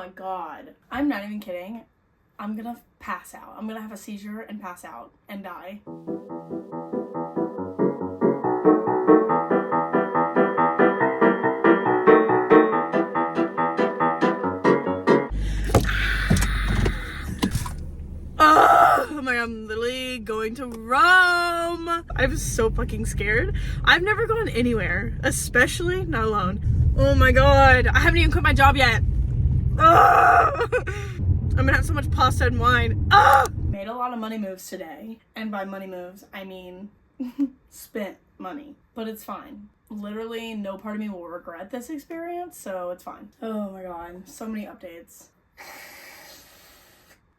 my god. I'm not even kidding. I'm gonna pass out. I'm gonna have a seizure and pass out and die. Oh my god, I'm literally going to Rome. I'm so fucking scared. I've never gone anywhere, especially not alone. Oh my god, I haven't even quit my job yet. I'm gonna have so much pasta and wine. Made a lot of money moves today. And by money moves, I mean spent money. But it's fine. Literally no part of me will regret this experience, so it's fine. Oh my god, so many updates.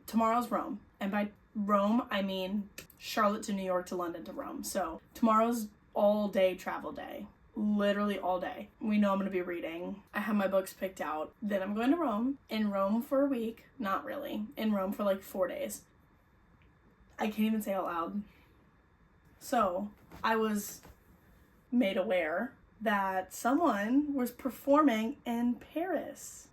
Tomorrow's Rome. And by Rome, I mean Charlotte to New York to London to Rome. So tomorrow's all day travel day. Literally all day. We know I'm going to be reading. I have my books picked out. Then I'm going to Rome. In Rome for a week. Not really. In Rome for like 4 days. I can't even say out loud. So I was made aware that someone was performing in Paris.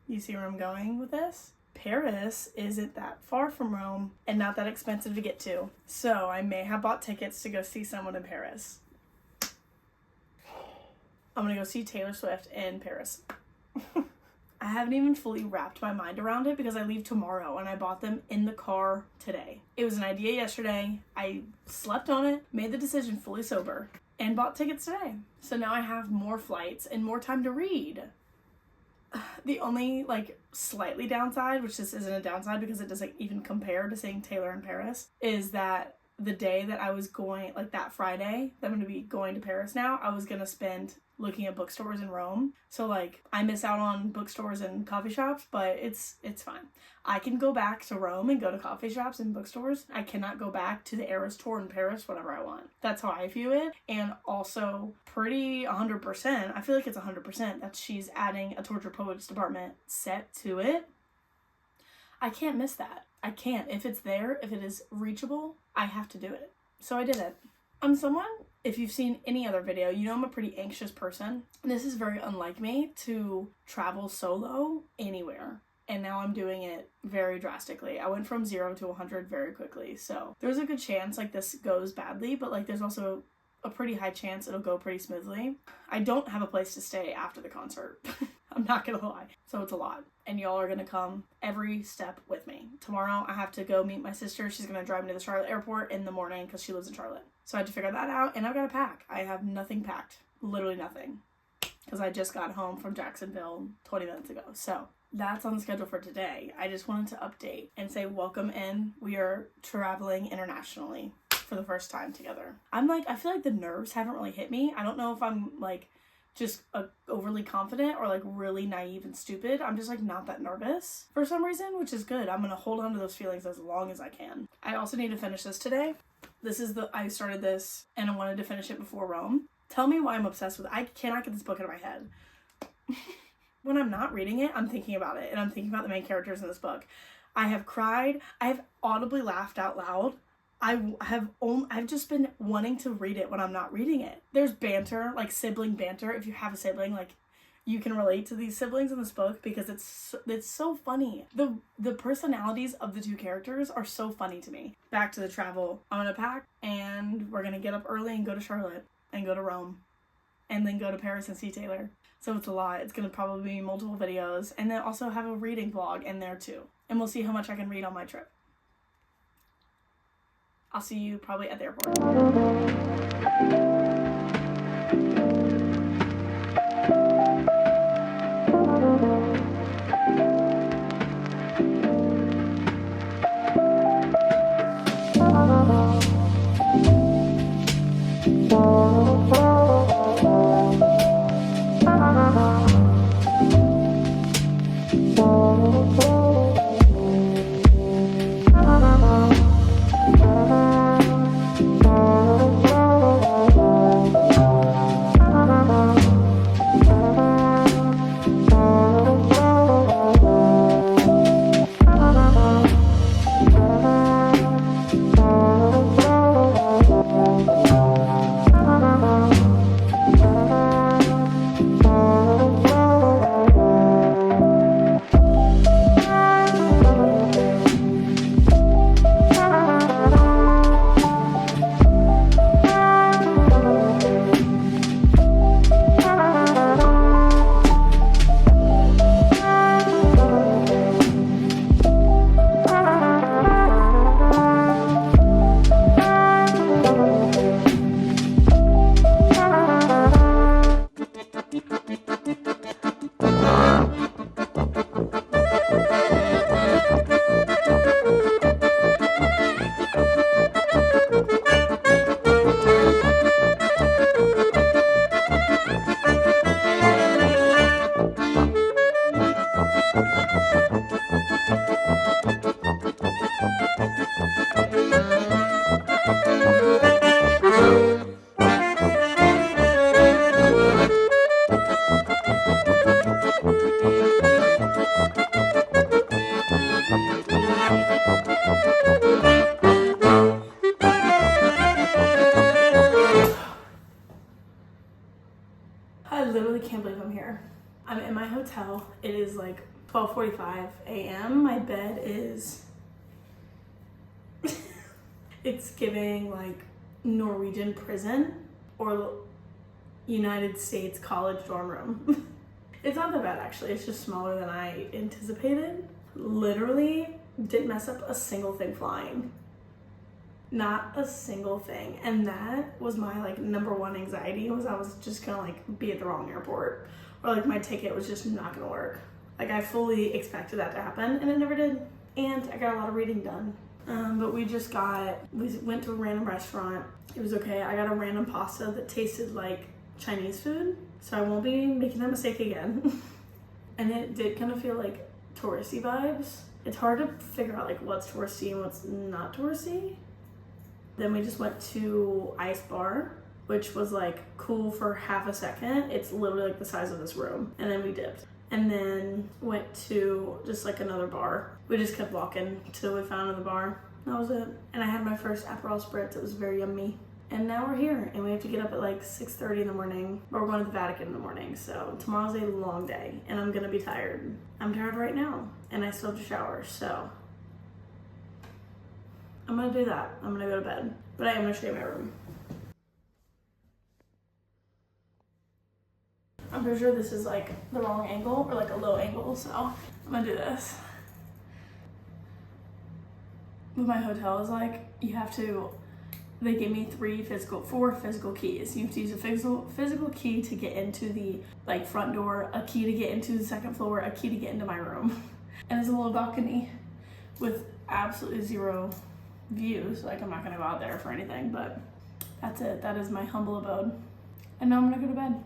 You see where I'm going with this? Paris isn't that far from Rome and not that expensive to get to. So I may have bought tickets to go see someone in Paris. I'm gonna go see Taylor Swift in Paris. I haven't even fully wrapped my mind around it because I leave tomorrow and I bought them in the car today. It was an idea yesterday. I slept on it, made the decision fully sober, and bought tickets today. So now I have more flights and more time to read. The only like slightly downside, which this isn't a downside because it doesn't even compare to seeing Taylor in Paris, is that the day that I was going, like that Friday that I'm going to be going to Paris now, I was going to spend looking at bookstores in Rome. So like I miss out on bookstores and coffee shops, but it's fine. I can go back to Rome and go to coffee shops and bookstores. I cannot go back to the Eras tour in Paris whenever I want. That's how I view it. And also pretty 100%, I feel like it's 100% that she's adding a Torture Poets Department set to it. I can't miss that. I can't. If it's there, if it is reachable, I have to do it. So I did it. I'm someone, if you've seen any other video, you know I'm a pretty anxious person. This is very unlike me to travel solo anywhere. And now I'm doing it very drastically. I went from 0 to 100 very quickly. So there's a good chance like this goes badly, but like there's also a pretty high chance it'll go pretty smoothly. I don't have a place to stay after the concert. I'm not gonna lie. So it's a lot. And y'all are gonna come every step with me. Tomorrow I have to go meet my sister. She's gonna drive me to the Charlotte airport in the morning because she lives in Charlotte. So I had to figure that out and I've got to pack. I have nothing packed. Literally nothing. Because I just got home from Jacksonville 20 minutes ago. So that's on the schedule for today. I just wanted to update and say welcome in. We are traveling internationally for the first time together. I feel like the nerves haven't really hit me. I don't know if I'm like just overly confident or like really naive and stupid. I'm just like not that nervous for some reason, which is good. I'm gonna hold on to those feelings as long as I can. I also need to finish this today. I started this and I wanted to finish it before Rome. Tell me why I'm obsessed with it. I cannot get this book out of my head. When I'm not reading it, I'm thinking about it and I'm thinking about the main characters in this book. I have cried. I have audibly laughed out loud. I've just been wanting to read it when I'm not reading it. There's banter, like sibling banter. If you have a sibling, like you can relate to these siblings in this book because it's so funny. The personalities of the two characters are so funny to me. Back to the travel. I'm gonna pack and we're gonna get up early and go to Charlotte and go to Rome and then go to Paris and see Taylor. So it's a lot. It's gonna probably be multiple videos and then also have a reading vlog in there too. And we'll see how much I can read on my trip. I'll see you probably at the airport. I literally can't believe I'm here. I'm in my hotel. It is like 12:45 a.m. My bed is, it's giving like Norwegian prison or United States college dorm room. It's not that bad actually. It's just smaller than I anticipated. Literally didn't mess up a single thing flying. Not a single thing. And that was my like number one anxiety, was I was just gonna like be at the wrong airport, or like my ticket was just not gonna work. Like I fully expected that to happen and it never did. And I got a lot of reading done. But we went to a random restaurant. It was okay. I got a random pasta that tasted like Chinese food, so I won't be making that mistake again. And it did kind of feel like touristy vibes. It's hard to figure out like what's touristy and what's not touristy. Then we just went to Ice Bar, which was like cool for half a second. It's literally like the size of this room. And then we dipped. And then went to just like another bar. We just kept walking till we found another bar. That was it. And I had my first Aperol Spritz. It was very yummy. And now we're here and we have to get up at like 6:30 in the morning. But we're going to the Vatican in the morning. So tomorrow's a long day and I'm gonna be tired. I'm tired right now and I still have to shower, so I'm gonna do that. I'm gonna go to bed. But I am gonna show you my room. I'm pretty sure this is like the wrong angle or like a low angle, so I'm gonna do this. What my hotel is like, they gave me four physical keys. You have to use a physical key to get into the like front door, a key to get into the second floor, a key to get into my room. And it's a little balcony with absolutely zero views. Like I'm not gonna go out there for anything, but that's it. That is my humble abode. And now I'm gonna go to bed.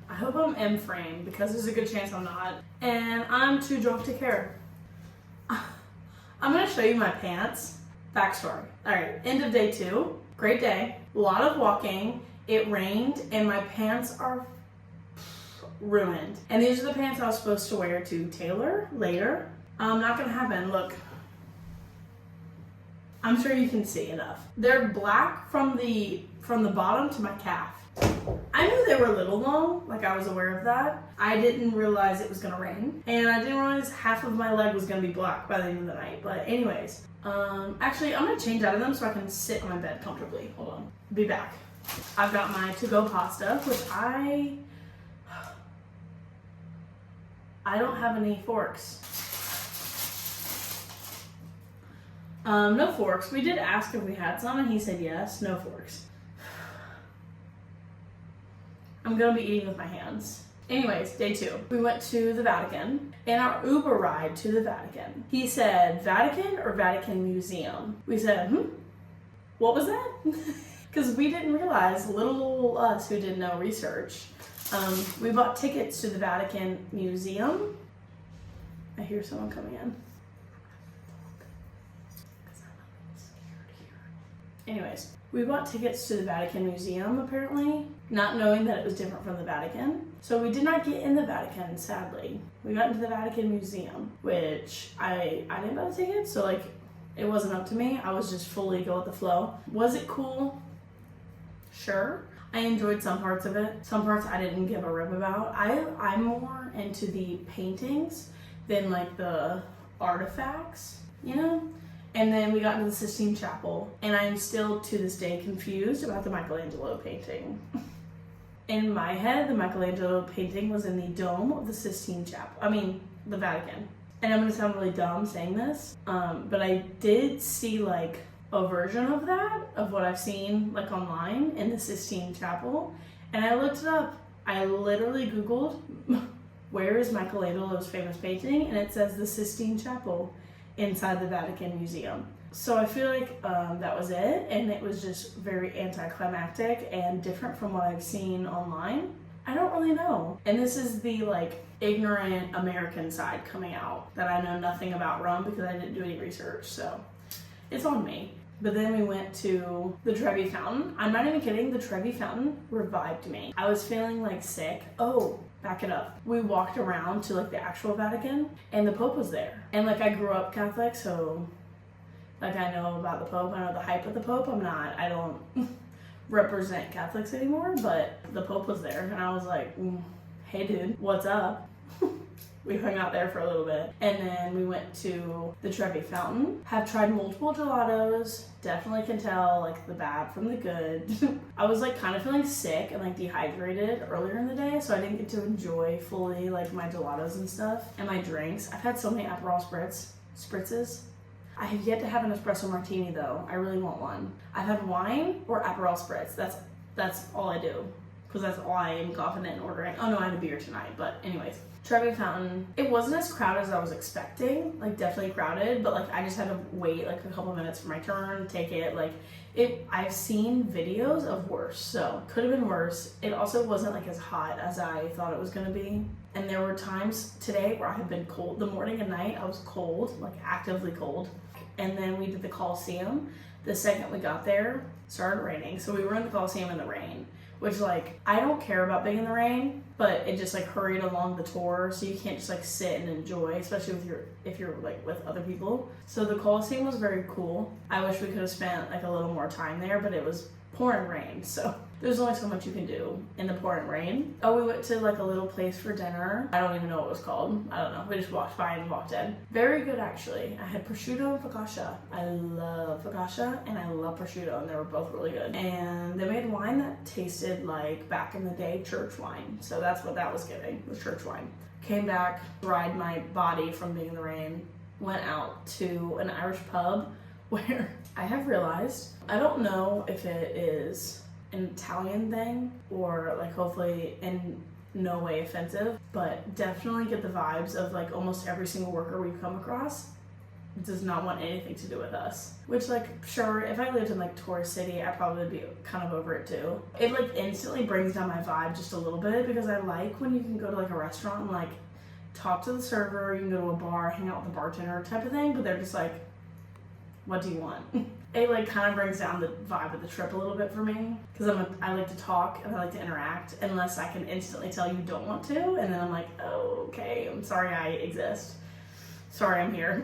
I hope I'm in frame because there's a good chance I'm not. And I'm too drunk to care. I'm gonna show you my pants. Backstory. Alright, end of day 2. Great day. A lot of walking. It rained and my pants are ruined. And these are the pants I was supposed to wear to Taylor later. Not gonna happen. Look, I'm sure you can see enough. They're black from the bottom to my calf. I knew they were a little long, like I was aware of that. I didn't realize it was gonna rain, and I didn't realize half of my leg was gonna be black by the end of the night. But anyways, actually I'm gonna change out of them so I can sit on my bed comfortably. Hold on, be back. I've got my to-go pasta, which I don't have any forks. No forks. We did ask if we had some, and he said yes, no forks. I'm gonna be eating with my hands. Anyways, day 2. We went to the Vatican. In our Uber ride to the Vatican, he said, Vatican or Vatican Museum? We said, what was that? Because we didn't realize, little us who did no research, we bought tickets to the Vatican Museum. I hear someone coming in. Anyways, we bought tickets to the Vatican Museum, apparently, not knowing that it was different from the Vatican. So we did not get in the Vatican, sadly. We got into the Vatican Museum, which I didn't buy the tickets, so like, it wasn't up to me. I was just fully go with the flow. Was it cool? Sure. I enjoyed some parts of it. Some parts I didn't give a rip about. I'm more into the paintings than like the artifacts, you know? And then we got into the Sistine Chapel, and I'm still to this day confused about the Michelangelo painting. In my head, the Michelangelo painting was in the dome of the Sistine Chapel. I mean, the Vatican. And I'm gonna sound really dumb saying this, but I did see like a version of that, of what I've seen like online in the Sistine Chapel, and I looked it up. I literally Googled, where is Michelangelo's famous painting? And it says the Sistine Chapel inside the Vatican Museum. So I feel like that was it, and it was just very anticlimactic and different from what I've seen online. I don't really know. And this is the like ignorant American side coming out, that I know nothing about Rome because I didn't do any research, so it's on me. But then we went to the Trevi Fountain. I'm not even kidding, the Trevi Fountain revived me. I was feeling like sick. Oh, back it up. We walked around to like the actual Vatican, and the Pope was there. And like I grew up Catholic, so like I know about the Pope, I know the hype of the Pope. I don't represent Catholics anymore, but the Pope was there, and I was like, hey dude, what's up? We hung out there for a little bit, and then we went to the Trevi Fountain. Have tried multiple gelatos, definitely can tell like the bad from the good. I was like kind of feeling sick and like dehydrated earlier in the day, so I didn't get to enjoy fully like my gelatos and stuff and my drinks. I've had so many Aperol spritzes. I have yet to have an espresso martini though. I really want one. I've had wine or Aperol spritz. That's all I do, because that's all I am confident in ordering. Oh no, I had a beer tonight, but anyways. Trevi Fountain, it wasn't as crowded as I was expecting, like definitely crowded, but like I just had to wait like a couple minutes for my turn, take it, like I've seen videos of worse, so could have been worse. It also wasn't like as hot as I thought it was gonna be. And there were times today where I had been cold. The morning and night I was cold, like actively cold. And then we did the Coliseum. The second we got there, it started raining, so we were in the Coliseum in the rain. Which like, I don't care about being in the rain, but it just like hurried along the tour, so you can't just like sit and enjoy, especially if you're like with other people. So the Coliseum was very cool. I wish we could have spent like a little more time there, but it was pouring rain, so there's only so much you can do in the pouring rain. Oh, we went to like a little place for dinner. I don't even know what it was called. I don't know. We just walked by and walked in. Very good, actually. I had prosciutto and focaccia. I love focaccia and I love prosciutto, and they were both really good. And they made wine that tasted like back in the day church wine. So that's what that was giving, was church wine. Came back, dried my body from being in the rain, went out to an Irish pub where I have realized, I don't know if it is an Italian thing or like hopefully in no way offensive, but definitely get the vibes of like almost every single worker we've come across does not want anything to do with us. Which like, sure, if I lived in like tourist city, I probably would be kind of over it too. It like instantly brings down my vibe just a little bit, because I like when you can go to like a restaurant and like talk to the server, you can go to a bar, hang out with the bartender type of thing, but they're just like, what do you want? It like kind of brings down the vibe of the trip a little bit for me because I like to talk and I like to interact unless I can instantly tell you don't want to, and then I'm like, oh, okay, I'm sorry I exist. Sorry I'm here.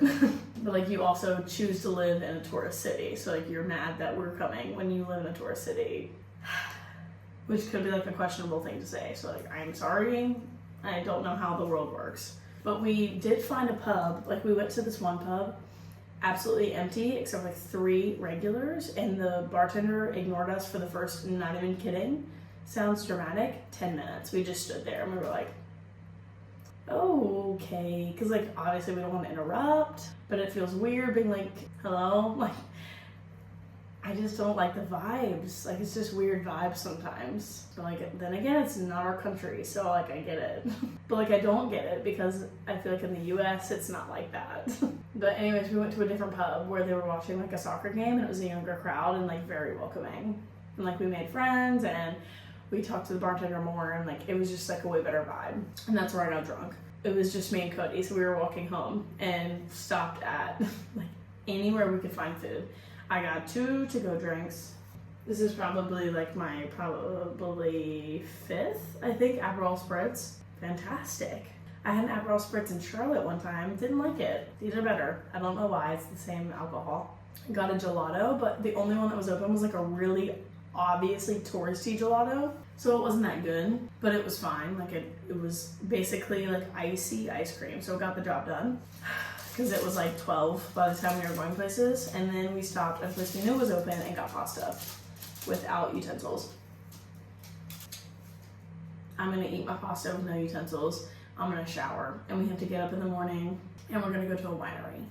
But like you also choose to live in a tourist city, so like you're mad that we're coming when you live in a tourist city, which could be like a questionable thing to say. So like, I'm sorry, I don't know how the world works. But we did find a pub. Like we went to this one pub, absolutely empty except like 3 regulars, and the bartender ignored us for the first, not even kidding, sounds dramatic, 10 minutes. We just stood there and we were like, oh, okay, because like obviously we don't want to interrupt, but it feels weird being like, hello, like I just don't like the vibes. Like it's just weird vibes sometimes. But like then again, it's not our country, so like I get it. But like I don't get it because I feel like in the US it's not like that. But anyways, we went to a different pub where they were watching like a soccer game, and it was a younger crowd and like very welcoming. And like we made friends and we talked to the bartender more, and like it was just like a way better vibe. And that's where I got drunk. It was just me and Cody, so we were walking home and stopped at like anywhere we could find food. I got 2 to-go drinks. This is probably like my probably 5th, I think, Aperol Spritz. Fantastic. I had an Aperol Spritz in Charlotte one time, didn't like it. These are better. I don't know why, it's the same alcohol. Got a gelato, but the only one that was open was like a really obviously touristy gelato. So it wasn't that good, but it was fine. Like it was basically like icy ice cream, so it got the job done. Because it was like 12 by the time we were going places, and then we stopped at a place we knew was open and got pasta without utensils. I'm gonna eat my pasta with no utensils. I'm gonna shower, and we have to get up in the morning, and we're gonna go to a winery.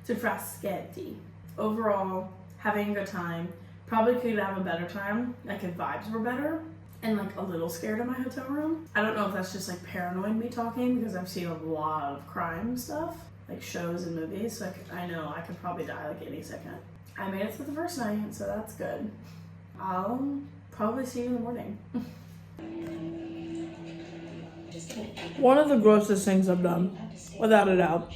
To Fraschetti. Overall, having a good time. Probably could have a better time, like if vibes were better, and like a little scared in my hotel room. I don't know if that's just like paranoid me talking because I've seen a lot of crime stuff, like shows and movies. Like I know I could probably die like any second. I made it to the first night, so that's good. I'll probably see you in the morning. One of the grossest things I've done, without a doubt.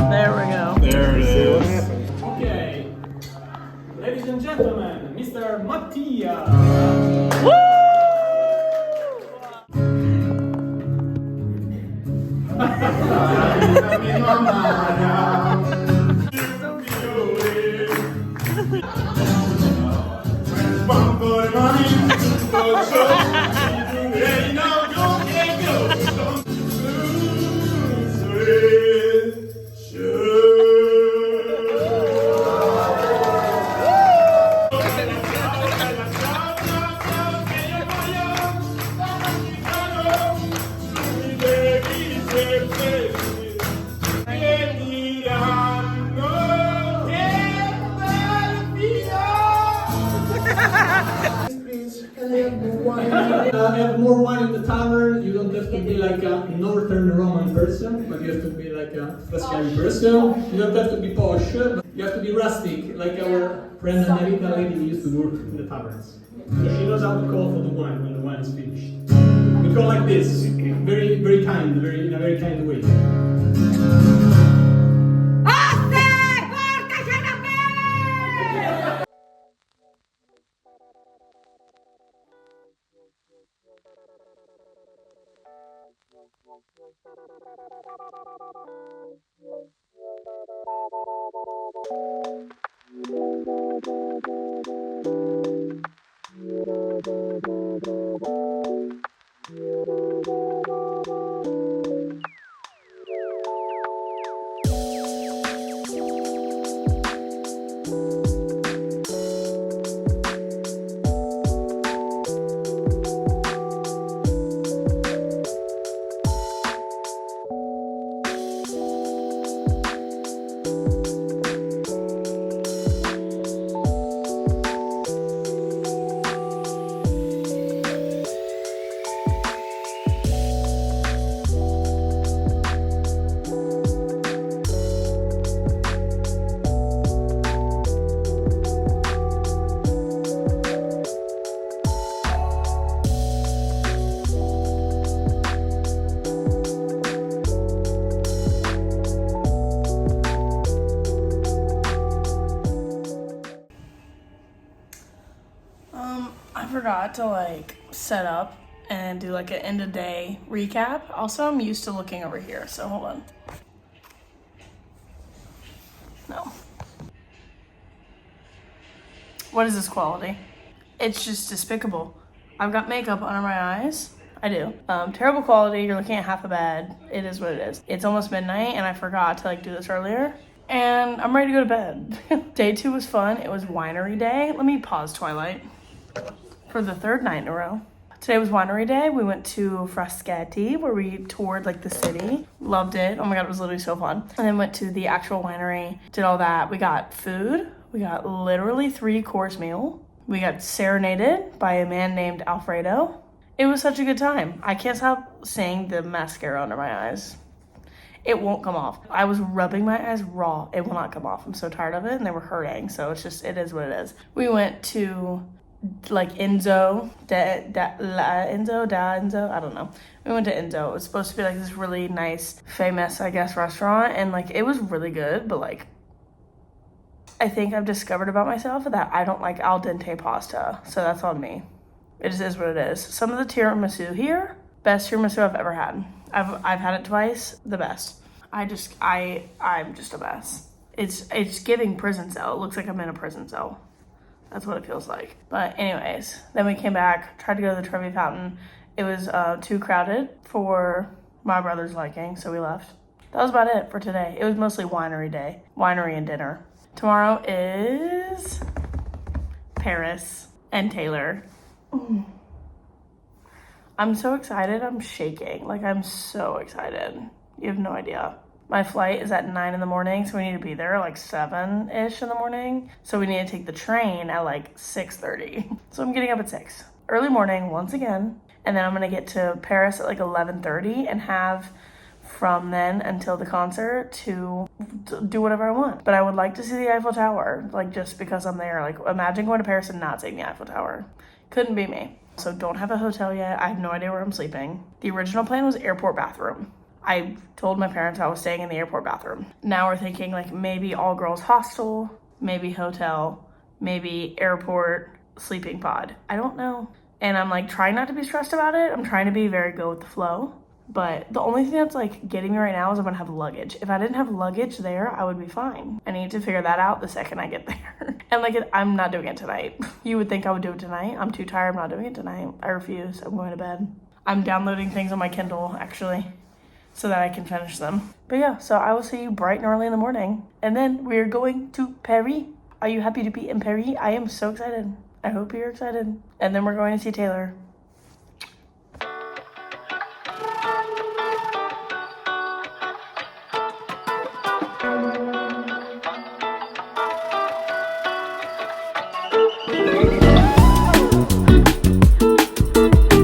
There we go. There it is. Okay, ladies and gentlemen, Mr. Mattia. Add more wine in the tavern. You don't have to be like a northern Roman person, but you have to be like a Frascati person. You don't have to be posh, but you have to be rustic, like our friend Anelita lady who used to work in the taverns. So she knows how to call for the wine when the wine is finished. We call like this, very, very kind, in a very kind way. I forgot to like set up and do like an end of day recap. Also, I'm used to looking over here, so hold on. No. What is this quality? It's just despicable. I've got makeup under my eyes. I do. Terrible quality. You're looking at half a bed. It is what it is. It's almost midnight and I forgot to like do this earlier. And I'm ready to go to bed. Day 2 was fun. It was winery day. Let me pause Twilight for the 3rd night in a row. Today was winery day. We went to Frascati where we toured like the city. Loved it. Oh my God, it was literally so fun. And then went to the actual winery, did all that. We got food. We got literally 3-course meal. We got serenaded by a man named Alfredo. It was such a good time. I can't stop saying the mascara under my eyes. It won't come off. I was rubbing my eyes raw. It will not come off. I'm so tired of it and they were hurting. So it's just, it is what it is. We went to like Enzo, I don't know. We went to Enzo. It was supposed to be like this really nice, famous, I guess, restaurant. And like, it was really good, but like, I think I've discovered about myself that I don't like al dente pasta. So that's on me. It just is what it is. Some of the tiramisu here, best tiramisu I've ever had. I've had it twice, the best. I'm just a mess. It's giving prison cell. It looks like I'm in a prison cell. That's what it feels like. But anyways, then we came back, tried to go to the Trevi Fountain. It was too crowded for my brother's liking, so we left. That was about it for today. It was mostly winery day, winery and dinner. Tomorrow is Paris and Taylor. I'm so excited. I'm shaking. Like, I'm so excited. You have no idea. My flight is at 9 in the morning, so we need to be there like 7-ish in the morning. So we need to take the train at like 6:30. So I'm getting up at 6. Early morning once again. And then I'm going to get to Paris at like 11:30 and have from then until the concert to do whatever I want. But I would like to see the Eiffel Tower, like just because I'm there. Like, imagine going to Paris and not seeing the Eiffel Tower. Couldn't be me. So don't have a hotel yet. I have no idea where I'm sleeping. The original plan was airport bathroom. I told my parents I was staying in the airport bathroom. Now we're thinking like maybe all girls hostel, maybe hotel, maybe airport sleeping pod. I don't know. And I'm like trying not to be stressed about it. I'm trying to be very go with the flow. But the only thing that's like getting me right now is I'm gonna have luggage. If I didn't have luggage there, I would be fine. I need to figure that out the second I get there. And like, I'm not doing it tonight. You would think I would do it tonight. I'm too tired, I'm not doing it tonight. I refuse, I'm going to bed. I'm downloading things on my Kindle actually, so that I can finish them. But yeah, so I will see you bright and early in the morning. And then we're going to Paris. Are you happy to be in Paris? I am so excited. I hope you're excited. And then we're going to see Taylor.